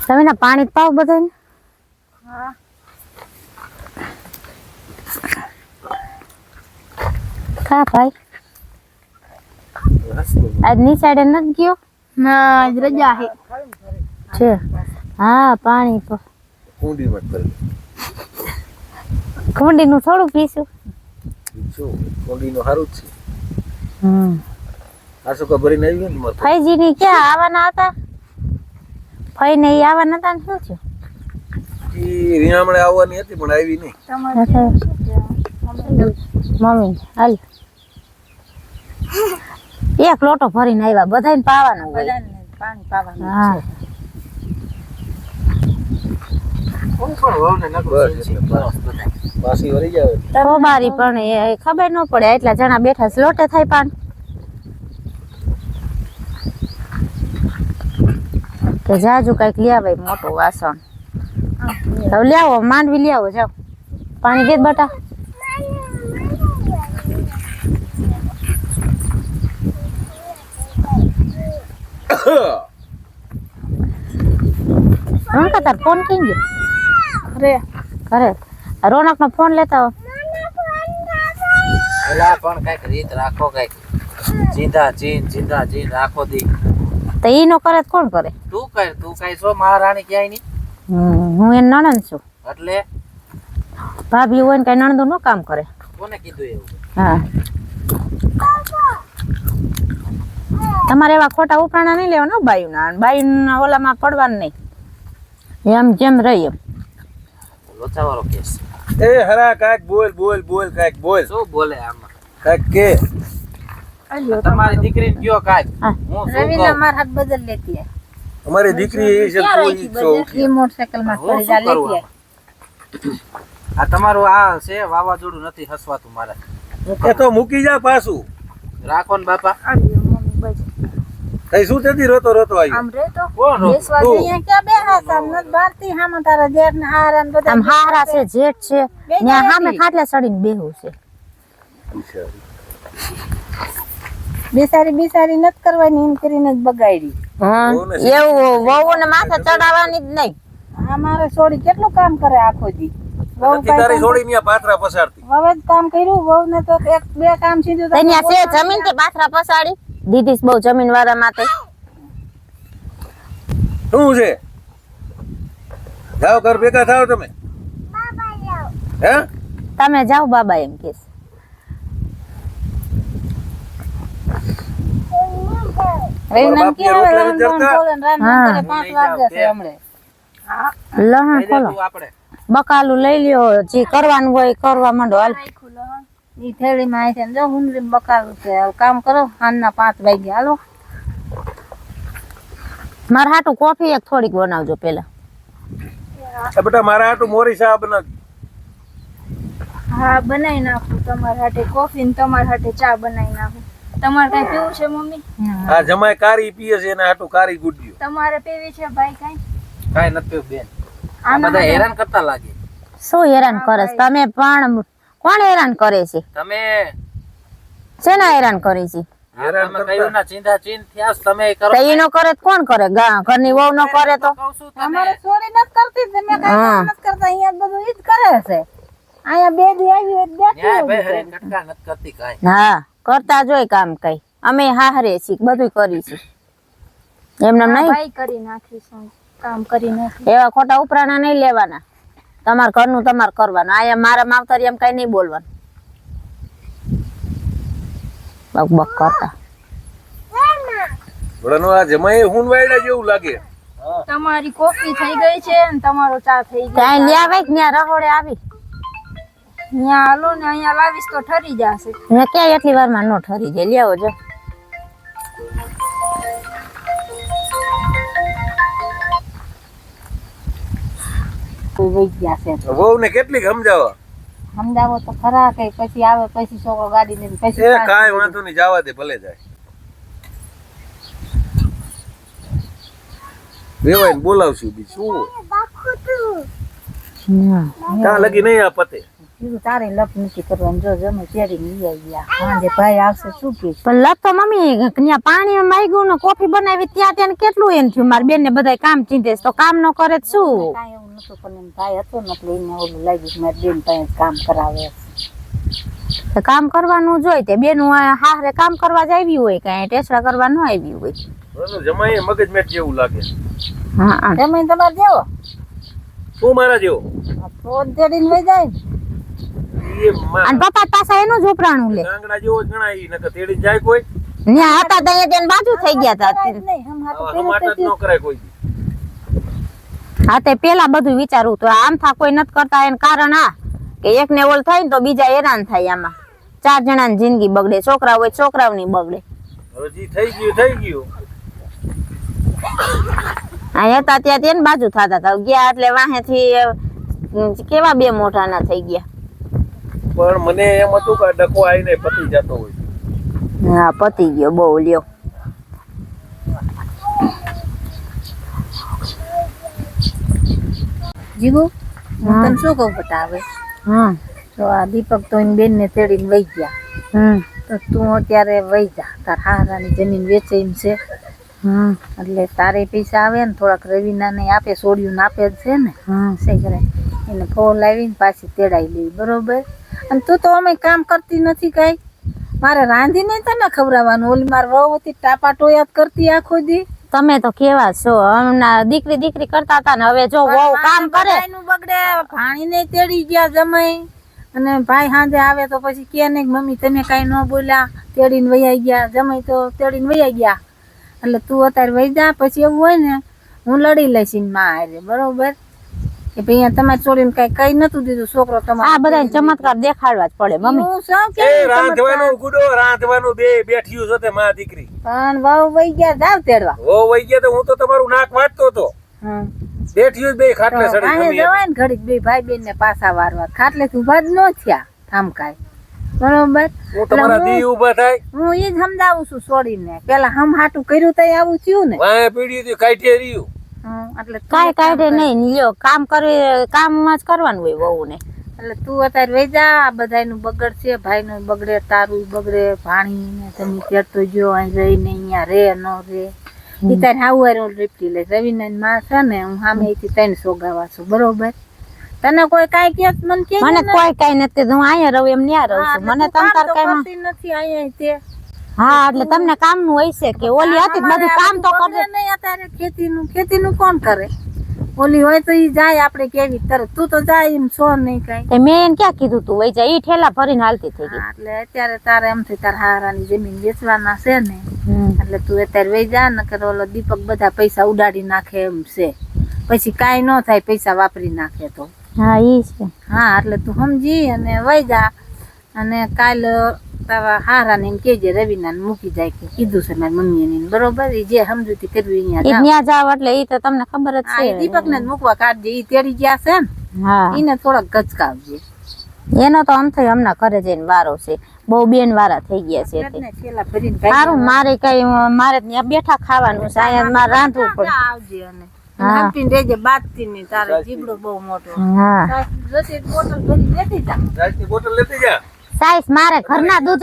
તમે ના પાણી પાવ બધાને. હા કા ભાઈ આજ ની સાઈડે નથી ગયો. ના આજ રજા છે. હા પાણી તો કુંડી મત કરે કુંડી નું થોડું પીશું. શું કુંડી નું સારું જ છે. આ શું ભરીને આવી ને મારે ફઈજી ની ક્યાં આવવાના હતા. ફઈ ને ઈ આવવાના હતા ને શું થયું. ઈ રીણામણે આવવાની હતી પણ આવી નહીં. મમ્મી હાલ એક લોટો ભરીને આવ્યા બધાને પાવાનું હોય. પાણી પાવાનું હા પાછી વળી જાવે સોમારી પણ એ ખબર ન પડે એટલા જણા બેઠા છે લોટે થાય પાણી કે જાજુ કઈક લઈ આવે મોટું વાસણ. હવે લઈ આવો માંડવી લઈ આવો જાઓ પાણી કે બટા. રોનક તાર ફોન કઈ ગયો. અરે ઘરે રોનક નો ફોન લેતા હો. એલા પણ કઈક રીત રાખો કઈક જીંદા જીન રાખો દી. તો ઈ નો કરે તો કોણ કરે. તું કઈ છો મહારાણી ક્યાંય ની. હું એન નણંદ છું. એટલે ભાભી હોય ને કઈ નણંદો નો કામ કરે. કોને કીધું એવું. હા તમારે એવા ખોટા ઉપરાણા નહીં લેવાના બાયુના ઓલામાં પડવાનું નહીં. એમ જેમ રહી એમ લોચાવાળો કેસ. એ હરા કાક બોલ કાક બોલ શું બોલે આમાં. કાક કે તમારી દીકરીને કયો કાક. હા. હું શું રવિના કહું? માર હાથ બદલ લેતી હે. અમારી દીકરી એ છે ક્યાં કોઈ રાખી ઈચ્છો બદલ? એ મોટરસાઇકલ માં હું પડી શું જા કરું લેતી હે. આ તમારું આ છે વાવાઝોડું નથી હસવાતું મારે. એ તો મૂકી જા પાછું રાખો ને બાપા. આલ્યો મમ્મી બજ. કઈ શું તેથી રોતો આવ્યો આમ રે તો કોણ રોતું? બેસવા તું. જઈએ ક્યાં બેહા સામ નત ભારતી હામાં તારા જેઠ ને હારા ને બધા આમ હારા છે જેઠ છે બે ત્યાં સામે જણાથી. ખાટલા ચડીને બેહું છે. બેસારી નત કરવાની એમ કરીને જ બગાડી. વહુને એવું વહુ ને માથે ચડાવવાની જ નહીં. આ મારે છોડી કેટલું કામ કરે આખો દી. વહુ નથી તારી છોડી ને પાથરા પસારતી વહુ જ કામ કર્યું વહુ ને તો એક બે કામ સીધું તો ત્યાં છે જમીન કે પાથરા પસાડી દીધી છે બહુ જમીન વાળા માટે. શું છે જાઓ ઘર ભેગા થાવ તમે હે તમે જાઓ બાબા એમ કે છે. રવિનામ બાપને ક્યાં રોટલા આવે? વિચારતા? હા. 5 વાગ્યા છે હમણે. લહણ લઈ લે ખોલો તું આપણે. બકાલું લઈ લ્યો જે કરવાનું હોય કરવા માંડો હાલ. ઈ થેલીમાં આવી છે ને જો હુંડરી બકાલું છે. હવે કામ કરો સાંજના 5 વાગ્યા હાલો. મારે હાટું કોફી એક થોડીક બનાવજો પેલા. એ બેટા મારા હાટુ મોરી સાહેબ બનાવ હા બનાવી નાખું તમારા હાટે કોફી ને તમારા હાટે ચા બનાવી નાખું. તમારે કઈ પીવું છે મમ્મી? આ જમાય કારી પીએ છે એના હાટુ કારી ગુડ્યું તમારે પીવી છે ભાઈ કઈ? કાંઈ નથી પીવું બેન. આ આના બધા માટે- હેરાન કરતા લાગે. શું હેરાન કરે છે તમે પણ કોણ હેરાન કરે છે. તમે શેના હેરાન કરે છે. હેરાન તમે કરતા. કહ્યું ના ચીંધા ચીંધ થયા છો તમે કરો. તો ઈ નો કરે તો કોણ કરે ઘરની વહુ નો કરે તો. કહું છું તમે. અમારે છોડી નથી કરતી તમે કઈ હા. કામ નથી કરતા અહીંયા બધું ઈ જ કરે છે. અહીંયા બે દી આવી હોય તો ન્યાય બેઠી ભાઈ હોય હરીને છે. કટકા નથી કરતી કાંઈ. હા કરતા જોઈ કામ કઈ અમે હાહરે છીએ બધું કરી છીએ એમને નહીં. ભાઈ કરી નાખીશું કામ કરી નાખી. એવા ખોટા ઉપરાણા નહીં લેવાના. તમાર ઘરનું તમારે કરવાનું. આયા મારા માવતરી એમ કઈ નહીં બોલવાનું. બક બક કરતા વડાનો આ જમાય હું વાયડા જેવું લાગે તમારી કોફી થઈ ગઈ છે ને તમારો ચા થઈ ગયો. ત્યાં લઈ આવે કે ત્યાં રહોડે આવી અહીંયા હાલો ને અહીંયા લાવીશ તો ઠરી જશે. ને ક્યાં એટલી વારમાં નો ઠરી જાય. લઈ આવો જો. વહી ગયા છે વહુ ને કેટલીક સમજાવવા સમજાવો તો ખરા કઈ પછી આવે પછી છોકરો ગાડી ને પછી એ પાછો કાંઈ વાંધો નહીં જવા દે ભલે જાય વેવાઈને બોલાવશું બીજું શું હોય? ત્યાં લગી નહીં આ પતે કીધું તારે લપ નથી કરવાનું, જો જમે તેડી લઈ આવી ગયા. સાંજે ભાઈ આવશે શું કે પણ લત તો મમ્મી ત્યાં પાણી માંગ્યું ને કોફી બનાવી ત્યાં તેને કેટલું એમ થયું મારા બેન ને બધા કામ ચીંધે તો કામ ન કરે તો શું? કાંઈ એવું નતું, પણ એમ ભાઈ હતો ને એટલે એને ઓલું લાગ્યું કે મારી બેન પાસે કામ કરાવે. તો કામ કરવાનું જોઈ તે બેનું હારે કામ કરવા જ આવી હોય કઈ ટેસડા કરવા ન આવી હોય. જમાઈ મગજ મેટ જેવું લાગે. હા જમીન તમારે જેવો તું મારા જેવો. ફોન તેડીને વહી જાય ને. એ માં અને પપ્પા પાછા એનું જ ઉપરાણું લે ગાંગડા જેવો જ ગણાય. ઈ નકર તેડી જાય કોઈ. ત્યાં હતા ત્યાં તેને બાજુ થઈ ગયા હતા. નહીં હમ હાટું આવા હમાટા જ ન કરાય કોઈ. હા તે પેલા બધું વિચારવું તો આમ થા કોઈ નથી કરતા એનું કારણ આ કે એક ને ઓલ થાય ને તો બીજા હેરાન થાય. આમાં 4 જણાની જિંદગી બગડે, છોકરા હોય છોકરાઓની બગડે. હવે જી થઈ ગયું થઈ ગયું. આ હતા ત્યાં તેને બાજુ થતા હતા ગયા એટલે વાહેથી કેવા બે મોઢા ના થઈ ગયા. પણ મને એમ હતું કે ડકો આવીને પતી જતો હોય. હા પતી ગયો બહુ લ્યો. જીગુ હું તને શું કહું બતાવે, હા તો આ દીપક તો એની બેન ને તેડીને વહી ગયા, તો તું અત્યારે વહી જા, તાર હારાની જમીન વેચે એમ છે, એટલે તારે પૈસા આવે ને થોડાક રવિના ને આપે, સોડિયું આપે જ છે ને, સહી કરે એને ફોન લાવીને પાછી તેડાઈ લેવી, બરોબર. અને તું તો અમે કામ કરતી નથી કઈ, મારે રાંધીને તને ખવડાવવાનું, ઓલી માર વહુ હતી ટાપા ટોયા કરતી આખો દી. તમે તો કેવા છો, હમણાં દીકરી દીકરી કરતા હતા ને હવે જો બહુ કામ કરે. બગડે, ભાણી ને તેડી ગયા જમાઈ, અને ભાઈ સાંજે આવે તો પછી કે ને મમ્મી તમે કઈ ન બોલ્યા, તેડીને વૈયા ગયા, જમાઈ તો તેડીને વૈયા ગયા, એટલે તું અત્યારે વહી જા. પછી એવું હોય ને હું લડી લઈશ માં હારે, બરોબર કે ભાઈ તમારે છોડીને કઈ નતું દીધું, છોકરો તમારે આ બધા ચમત્કાર દેખાડવા જ પડે મમ્મી. હું શું એ કે રાંધવાનું ગુડો રાંધવાનું બે બેઠ્યું છે તે માં દીકરી. પણ વહુ વહી ગયા જાવ તેડવા. વો વઈ ગયા તો હું તો તમારું નાક વાટતો હતો. બેઠ્યું જ બે ખાટલે સડી અહીં જમી. જવાય ને ઘડીક બે ભાઈ બેન ને પાછા વારવા, ખાટલે તું ઉભા જ ન થયા ઠામકાય, બરોબર. હું તમારા દી ઉભા થાય. હું ઈ જ સમજાવું છું છોડીને, પેલા હમ હાટું કર્યું તઈ આવું થયું ને. વાંહે પીડી હતી કાઢી રહ્યું. એટલે તું કાંઈ કાઢે નહીં લ્યો, કામ કરે કામ જ કરવાનું હોય વહુ ને. એટલે તું અત્યારે વહી જા, આ બધાયનું બગડ છે, ભાઈનું બગડે, તારું બગડે, પાણી ને તમે તેડતો ગયો અહીં રહીને અહીંયા રે ન રે, ઈ તારે હાવું હારે હું રીપટી લઈશ. રવિના માં છે ને હું સામે અહીંથી તને સોગાવા છું, બરોબર. તને કોઈ કાંઈ કે મને કે મને કોઈ કઈ નથી, હું અહીંયા રહું એમ ન્યા રહું છું, મને તમ તાર કઈ નથી અહીંયા તે. હા એટલે તમને કામ નું હોય છે કે ઓલી હતી બધું કામ તો કરે નહીં અત્યારે ખેતીનું કોણ કરે? ઓલી હોય તો ઈ જાય, આપણે કેવી તરત, તું તો જાય એમ છો નહીં કઈ. તે મેં એને ક્યાં કીધું તું વઈ જા, ઈ ઠેલા ભરીને હાલતી થઈ ગઈ. એટલે અત્યારે તારે એમ થઈ તાર હારાની જમીન વેચવાના છે ને, એટલે તું અત્યારે વહી જા, નકર ઓલો દીપક બધા પૈસા ઉડાડી નાખે એમ છે, પછી કાંઈ ન થાય, પૈસા વાપરી નાખે તો. હા ઈ છે. હા એટલે તું સમજી અને વહી જા, અને કાલ તારા હારાને એમ કેજે રવિના મૂકી જાય કે કીધું છે મારી મમ્મી, બરોબર. ઈ જે સમજૂતી કરવી ઈ ન્યા જાવ એટલે ઈ તો તમને ખબર જ છે. દીપક ને મૂકવા કાઢજે, ઈ તેડી ગયા છે ને, હા ઈને થોડાક ગચકાવજે. એનો તો આમ થઈ હમણાં ઘરે જઈને વારો છે, બહુ બેન વારા થઈ ગયા છે તે. છેલ્લા ભરીને સારું મારે કઈ મારે ત્યાં બેઠા ખાવાનું છે, અહીંયા મારે રાંધવું પડે. આવજે અને હંપીને રહેજે, બાદથી નહીં, તારે જીબડો બહુ મોટો. હા બોટલ ભરી લેતી જા. રાજની બોટલ લેતી જા. સાઈસ મારે ઘરના દૂધ